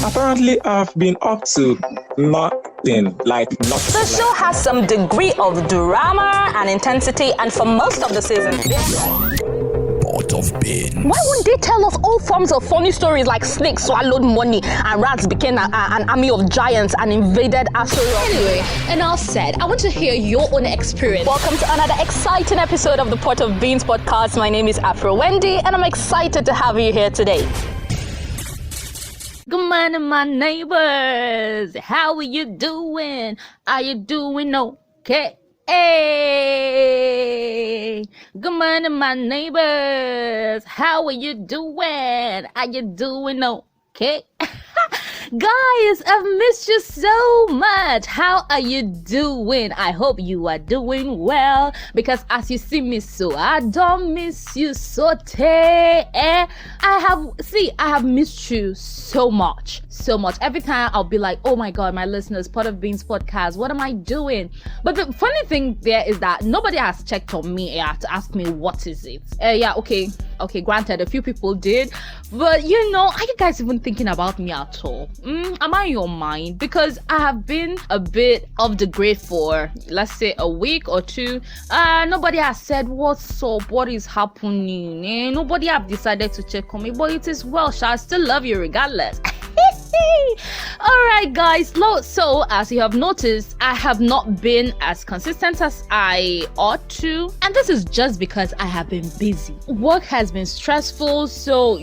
Apparently, I've been up to nothing. The show has some degree of drama and intensity, and for most of the season, why wouldn't they tell us all forms of funny stories like snakes swallowed money and rats became an army of giants and invaded Assyria? Anyway, enough said. I want to hear your own experience. Welcome to another exciting episode of the Pot of Beans podcast. My name is Afro Wendy, and I'm excited to have you here today. Good morning, my neighbors. How are you doing? Are you doing okay? Hey, good morning, my neighbors. How are you doing? Are you doing okay? Guys, I've missed you so much. How are you doing? I hope you are doing well, because as you see me, so I don't miss you so I have missed you so much. Every time I'll be like, oh my god, my listeners, Pot of Beans podcast, what am I doing? But the funny thing there is that nobody has checked on me to ask me what is it. Okay, granted, a few people did, but are you guys even thinking about me at all? Am I in your mind? Because I have been a bit off the grid for, let's say, a week or two. Nobody has said what's up, what is happening. Nobody have decided to check on me, but it is well. I still love you regardless. Alright guys, so as you have noticed, I have not been as consistent as I ought to, and this is just because I have been busy. Work has been stressful, so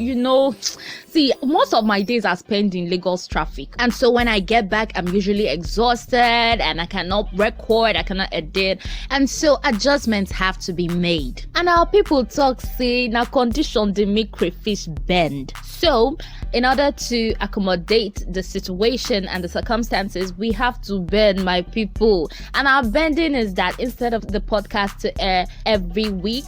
most of my days are spent in Lagos traffic, and so when I get back, I'm usually exhausted and I cannot record, I cannot edit, and so adjustments have to be made. And our people talk say na condition they make crayfish bend. So in order to accommodate the situation and the circumstances, we have to bend, my people. And our bending is that instead of the podcast to air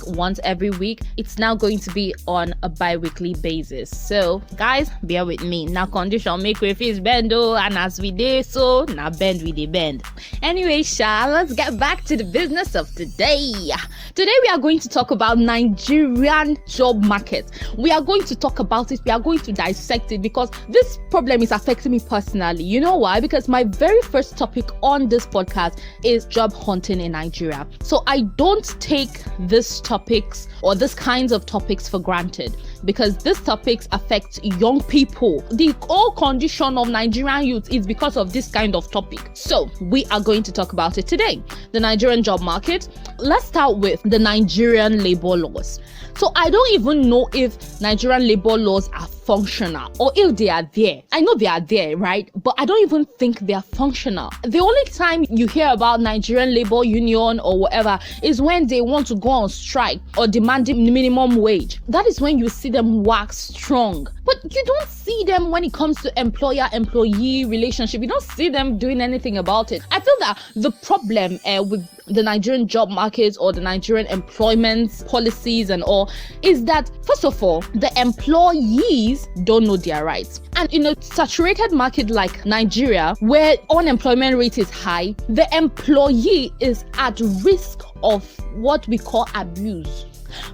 once every week, it's now going to be on a bi-weekly basis. So guys, bear with me. Now condition make crayfish bend, and as we do so, now bend with the bend. Anyway, let's get back to the business of today. Today we are going to talk about Nigerian job market. We are going to talk about it. We are going to dissect it, because this problem is affecting me personally. You know why? Because my very first topic on this podcast is job hunting in Nigeria. So I don't take these topics or these kinds of topics for granted, because these topics affect young people. The whole condition of Nigerian youth is because of this kind of topic. So we are going to talk about it today. The Nigerian job market. Let's start with the Nigerian labor laws. So I don't even know if Nigerian labor laws are functional or if they are there. I know they are there, right? But I don't even think they are functional. The only time you hear about Nigerian labor union or whatever is when they want to go on strike or demand minimum wage. That is when you see them wax strong. But you don't see them when it comes to employer-employee relationship. You don't see them doing anything about it. I feel that the problem with the Nigerian job market or the Nigerian employment policies and all is that, first of all, the employees don't know their rights. And in a saturated market like Nigeria, where unemployment rate is high, the employee is at risk of what we call abuse.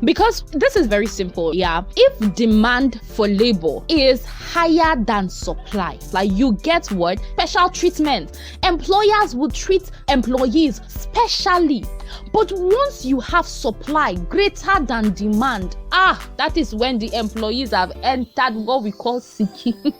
Because this is very simple, if demand for labor is higher than supply, like you get what? Special treatment. Employers will treat employees specially. But once you have supply greater than demand, that is when the employees have entered what we call seeking.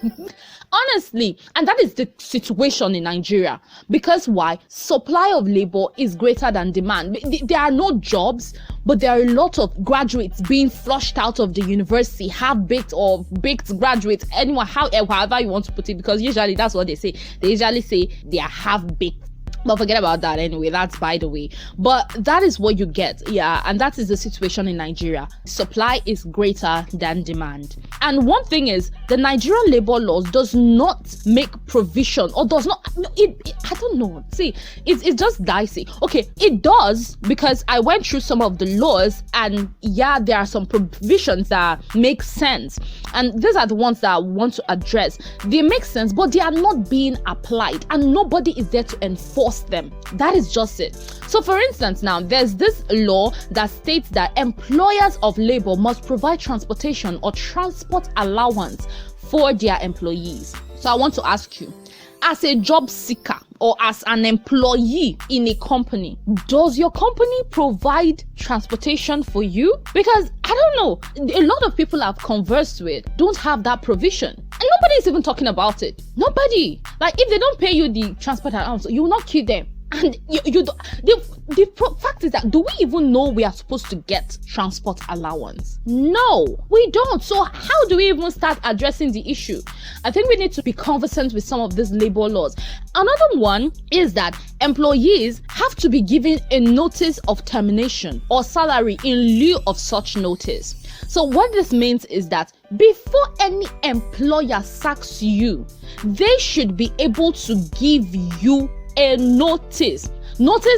Honestly, and that is the situation in Nigeria. Because why? Supply of labor is greater than demand. There are no jobs, but there are a lot of graduates being flushed out of the university, half-baked or baked graduates, anyone, however you want to put it, because usually that's what they say. They usually say they are half-baked. But forget about that anyway, that's by the way. But that is what you get, and that is the situation in Nigeria. Supply is greater than demand. And one thing is, the Nigerian labor laws does not make provision, or does not, I don't know. See, it's just dicey. Okay, it does, because I went through some of the laws, and there are some provisions that make sense. And these are the ones that I want to address. They make sense, but they are not being applied, and nobody is there to enforce them. That is just it. So for instance, now there's this law that states that employers of labor must provide transportation or transport allowance for their employees. So I want to ask you, as a job seeker or as an employee in a company, does your company provide transportation for you? Because I don't know, a lot of people I've conversed with don't have that provision. And nobody is even talking about it. Nobody. Like, if they don't pay you the transport allowance, you will not keep them. And the fact is that, do we even know we are supposed to get transport allowance? No, we don't. So how do we even start addressing the issue? I think we need to be conversant with some of these labor laws. Another one is that employees have to be given a notice of termination or salary in lieu of such notice. So what this means is that before any employer sacks you, they should be able to give you a notice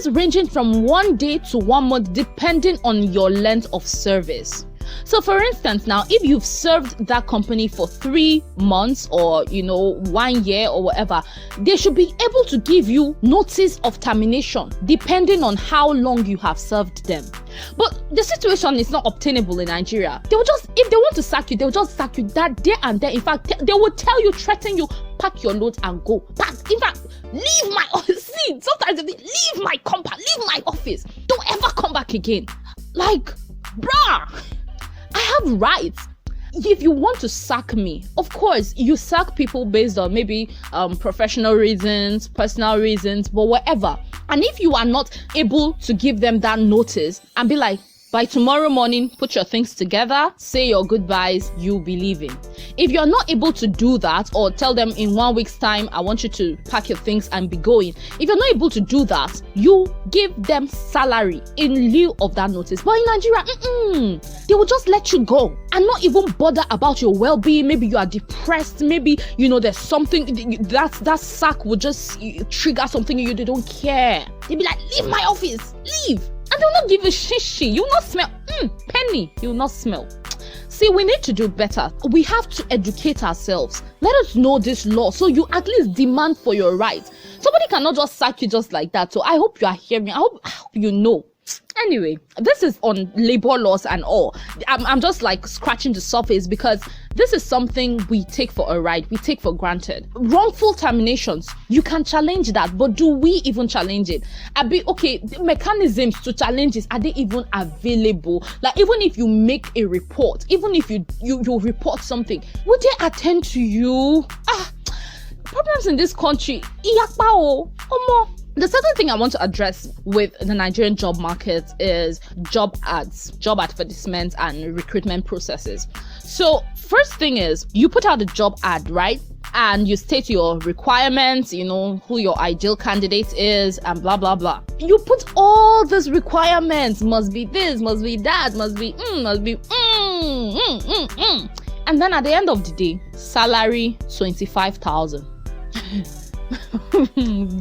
ranging from 1 day to 1 month, depending on your length of service. So for instance, now if you've served that company for 3 months or 1 year or whatever, they should be able to give you notice of termination depending on how long you have served them. But the situation is not obtainable in Nigeria. They will just, if they want to sack you, they will just sack you that day and there. In fact, they will tell you, threaten you, pack your loads and go. Pack. In fact, leave my office. See, sometimes they leave my compound, leave my office. Don't ever come back again. Like, bruh, I have rights. If you want to sack me, of course, you sack people based on maybe professional reasons, personal reasons, but whatever. And if you are not able to give them that notice and be like, by tomorrow morning, put your things together, say your goodbyes, you'll be leaving. If you're not able to do that, or tell them in 1 week's time, I want you to pack your things and be going. If you're not able to do that, you give them salary in lieu of that notice. But in Nigeria, they will just let you go and not even bother about your well-being. Maybe you are depressed. Maybe, there's something that sack will just trigger something in you. They don't care. They'll be like, leave my office, leave. And they will not give a shishi. You will not smell. Penny, you will not smell. See, we need to do better. We have to educate ourselves. Let us know this law so you at least demand for your rights. Somebody cannot just sack you just like that. So I hope you are hearing. I hope you know. Anyway, this is on labor laws and all. I'm just like scratching the surface because this is something we take for a ride. We take for granted. Wrongful terminations, you can challenge that, but do we even challenge it? The mechanisms to challenge this, are they even available? Like, even if you make a report, even if you report something, would they attend to you? Problems in this country. The second thing I want to address with the Nigerian job market is job ads, job advertisements, and recruitment processes. So first thing is, you put out a job ad, right? And you state your requirements, who your ideal candidate is, and blah, blah, blah. You put all these requirements, must be this, must be that, must be. And then at the end of the day, salary 25,000.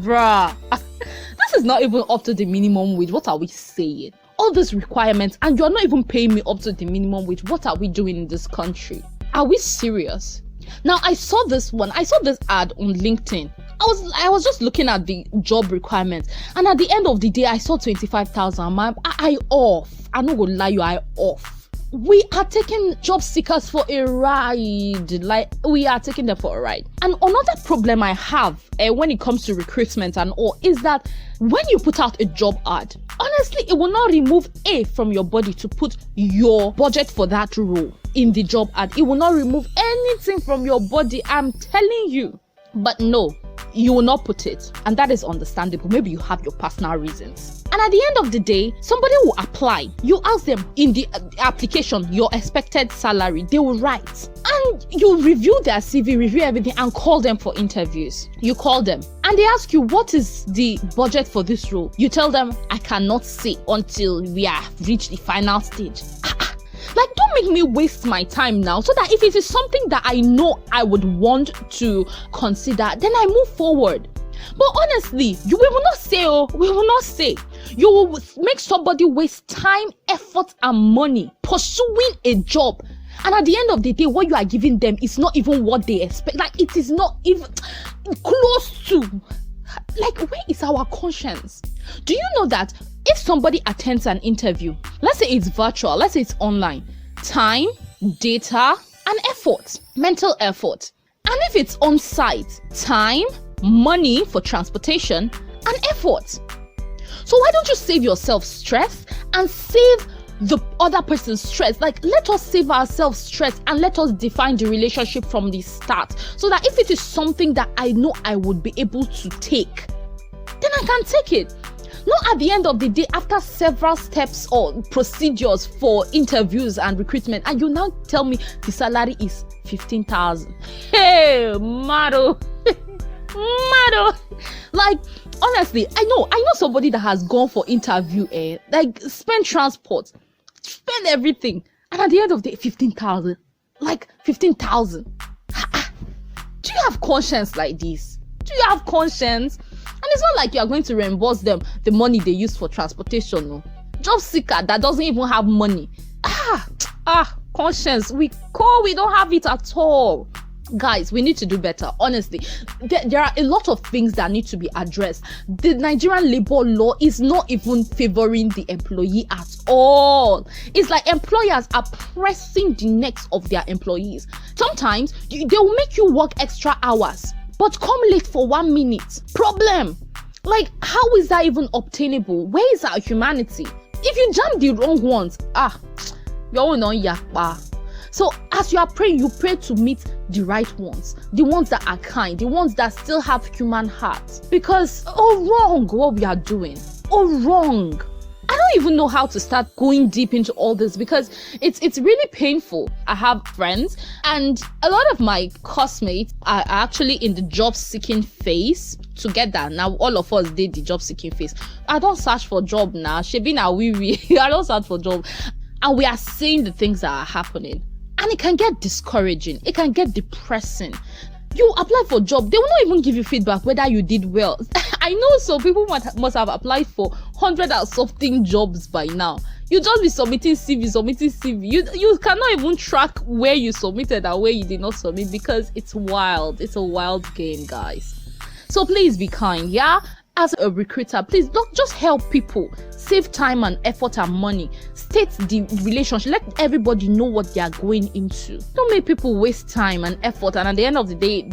Bruh, this is not even up to the minimum wage. What are we saying? All these requirements, and you're not even paying me up to the minimum wage. What are we doing in this country? Are we serious? Now, I saw this ad on LinkedIn. I was just looking at the job requirements, and at the end of the day, I saw 25,000. I off. I'm not gonna lie, you are off. We are taking job seekers for a ride. Like, we are taking them for a ride. And another problem I have when it comes to recruitment and all is that when you put out a job ad, honestly, it will not remove from your body to put your budget for that role in the job ad. It will not remove anything from your body, I'm telling you. But no, you will not put it. And that is understandable. Maybe you have your personal reasons. And at the end of the day, somebody will apply. You ask them in the application, your expected salary. They will write. And you review their CV, review everything, and call them for interviews. You call them. And they ask you, what is the budget for this role? You tell them, I cannot say until we have reached the final stage. Like, don't make me waste my time now, so that if it is something that I know I would want to consider, then I move forward. But honestly, we will not say. You will make somebody waste time, effort, and money pursuing a job. And at the end of the day, what you are giving them is not even what they expect. Like, it is not even close to. Like, where is our conscience? Do you know that if somebody attends an interview, let's say it's virtual, let's say it's online, time, data, and effort, mental effort, And if it's on site, time, money for transportation, and effort. So why don't you save yourself stress and save the other person's stress? Like, let us save ourselves stress and let us define the relationship from the start, so that if it is something that I know I would be able to take, then I can take it. Not at the end of the day, after several steps or procedures for interviews and recruitment, and you now tell me the salary is 15,000. Hey, Mado. Mado. Like, honestly, I know somebody that has gone for interview, like spend transport, spend everything, and at the end of the day, 15,000. Like 15,000. Do you have conscience like this? Do you have conscience? And it's not like you are going to reimburse them the money they use for transportation. No, job seeker that doesn't even have money. Conscience. We don't have it at all. Guys, we need to do better. Honestly, there are a lot of things that need to be addressed. The Nigerian labor law is not even favoring the employee at all. It's like employers are pressing the necks of their employees. Sometimes they will make you work extra hours, but come late for 1 minute. Problem. Like, how is that even obtainable? Where is our humanity? If you jam the wrong ones, you're on yakpa. So as you are praying, you pray to meet the right ones, the ones that are kind, the ones that still have human hearts. Because, wrong what we are doing. Wrong. I don't even know how to start going deep into all this, because it's really painful. I have friends, and a lot of my classmates are actually in the job seeking phase together. Now all of us did the job seeking phase. I don't search for job now. Shebina we I don't search for job. And we are seeing the things that are happening. And it can get discouraging. It can get depressing. You apply for a job, they will not even give you feedback whether you did well. I know some people must have applied for 100 and something jobs by now. You just be submitting CV. You cannot even track where you submitted and where you did not submit, because it's wild. It's a wild game, guys. So please be kind, yeah? As a recruiter, please don't just help people. Save time and effort and money. State the relationship. Let everybody know what they are going into. Don't make people waste time and effort, and at the end of the day,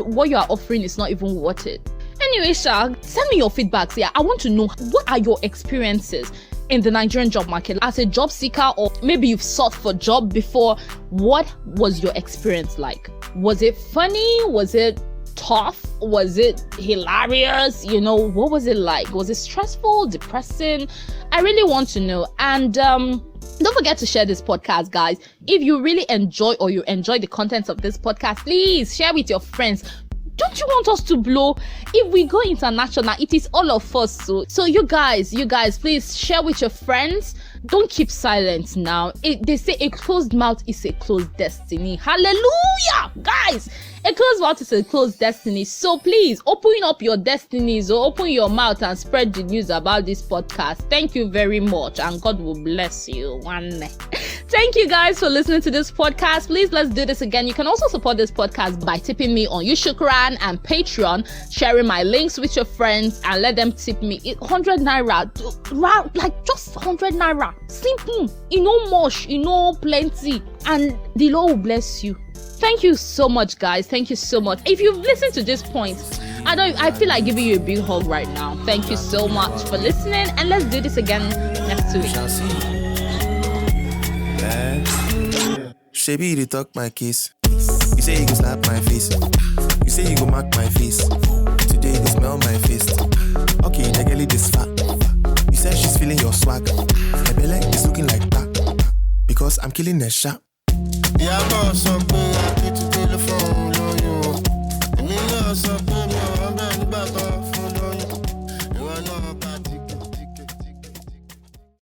what you are offering is not even worth it. Anyway, Sha, send me your feedbacks. Yeah, I want to know, what are your experiences in the Nigerian job market as a job seeker, or maybe you've sought for a job before. What was your experience like? Was it funny? Was it tough? Was it hilarious? What was it like? Was it stressful, depressing? I really want to know. And don't forget to share this podcast, guys. If you really enjoy the contents of this podcast, please share with your friends. Don't you want us to blow? If we go international, it is all of us. So you guys, please share with your friends. Don't keep silent now. They say a closed mouth is a closed destiny. Hallelujah, guys. A closed mouth is a closed destiny. So please open up your destinies, or open your mouth and spread the news about this podcast. Thank you very much, and God will bless you. Thank you guys for listening to this podcast. Please, let's do this again. You can also support this podcast by tipping me on Yushukran and Patreon, sharing my links with your friends, and let them tip me 100 naira, like just 100 naira. Simple, much, plenty, and the Lord will bless you. Thank you so much, guys. Thank you so much. If you've listened to this point, I feel like giving you a big hug right now. Thank you so much for listening, and let's do this again next week. Shebi, you talk my case. You say you go slap my face. You say you go mark my face. Today they smell my face. Okay, the girl is fat. You said she's feeling your swag. My belly is looking like that, because I'm killing the shot. Yeah, boss, I'm going to telephone.